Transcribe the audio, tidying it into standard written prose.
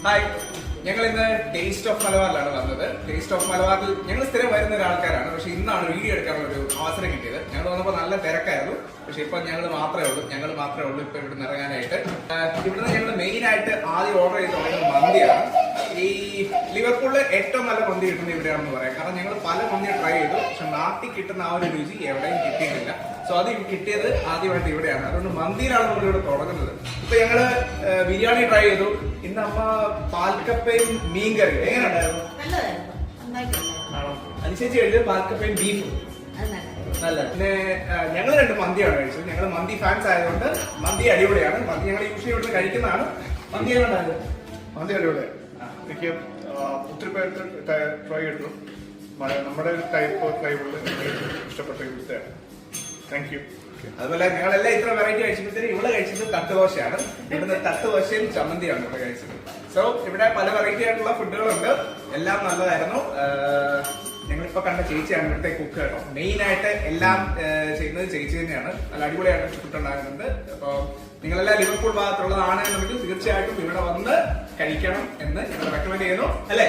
Hi, ഞങ്ങൾ ഇന്ന് taste of മലബാറിലാണ് വന്നത്. ടേസ്റ്റ് ഓഫ് മലബാറിൽ ഞങ്ങൾ സ്ഥിരം വരുന്ന ഒരാൾക്കാരാണ്. പക്ഷെ ഇന്നാണ് വീഡിയോ എടുക്കാനുള്ള ഒരു അവസരം കിട്ടിയത്. ഞങ്ങൾ വന്നപ്പോൾ നല്ല തിരക്കായിരുന്നു. പക്ഷെ ഇപ്പൊ ഞങ്ങൾ മാത്രമേ ഉള്ളൂ ഇപ്പൊ ഇവിടുന്ന് ഇറങ്ങാനായിട്ട്. ഇവിടുന്ന് ഞങ്ങൾ മെയിൻ ആയിട്ട് ആദ്യം ഓർഡർ ചെയ്ത് തുടങ്ങുന്നത് മന്തിയാണ്. ഈ ലിവർപൂളിൽ ഏറ്റവും നല്ല മന്തി കിട്ടുന്നത് ഇവിടെയാണെന്ന് പറയാം. കാരണം ഞങ്ങൾ പല മന്തി ട്രൈ ചെയ്തു, പക്ഷെ നാട്ടിൽ കിട്ടുന്ന ആ ഒരു രുചി എവിടെയും കിട്ടിയിട്ടില്ല. സോ അത് കിട്ടിയത് ആദ്യമായിട്ട് ഇവിടെയാണ്. അതുകൊണ്ട് മന്തിയിലാണ് നമ്മളിവിടെ തുടങ്ങുന്നത്. ഇപ്പൊ ഞങ്ങള് ബിരിയാണി ട്രൈ ചെയ്തു. ഇന്ന് അമ്മ പാൽക്കപ്പയും മീൻകറി എങ്ങനെയുണ്ടായിരുന്നു? അനുസരിച്ച് കഴിഞ്ഞത് പാൽക്കപ്പയും ബീഫും നല്ല. പിന്നെ ഞങ്ങൾ 2 മന്തിയാണ് കഴിച്ചത്. ഞങ്ങൾ മന്തി ഫാൻസ് ആയതുകൊണ്ട് മന്തി അടിപൊളിയാണ്. മന്തി ഞങ്ങൾ യൂഷ്വലി ഇവിടുന്ന് കഴിക്കുന്നതാണ്. മന്തി എങ്ങനെയുണ്ടായിരുന്നു? മന്തി അടിപൊളിയാണ്. എനിക്ക് ഒത്തിരി പേർക്ക് ട്രൈ ചെയ്തു. നമ്മുടെ ടൈപ്പ് ഫ്ലേവറിൽ എനിക്ക് ഇഷ്ടപ്പെട്ട ഇവിടുത്തെയാണ്. Thank you. അതുപോലെ ഞങ്ങളെല്ലാം ഇത്ര വെറൈറ്റി കഴിച്ചപ്പോഴത്തേക്കും ഇവിടെ കഴിച്ചത് തട്ടുദോശയാണ്. ഇവിടുന്ന് തട്ടുദോശയും ചമ്മന്തിയാണ് ഇവിടെ കഴിച്ചത്. സോ ഇവിടെ പല വെറൈറ്റി ആയിട്ടുള്ള ഫുഡുകളുണ്ട്. എല്ലാം നല്ലതായിരുന്നു. ഞങ്ങളിപ്പോ കണ്ട ചേച്ചിയാണ് ഇവിടുത്തെ കുക്ക് കേട്ടോ. മെയിൻ ആയിട്ട് എല്ലാം ചെയ്യുന്നത് ചേച്ചി തന്നെയാണ്. നല്ല അടിപൊളിയായിട്ട് ഫുഡ് ഉണ്ടാകുന്നുണ്ട്. അപ്പൊ നിങ്ങളെല്ലാം ലിവർപൂൾ ഭാഗത്തുള്ളതാണെന്നുണ്ടെങ്കിൽ തീർച്ചയായിട്ടും ഇവിടെ വന്ന് കഴിക്കണം എന്ന് ഞങ്ങൾ റെക്കമെൻഡ് ചെയ്യുന്നു, അല്ലേ?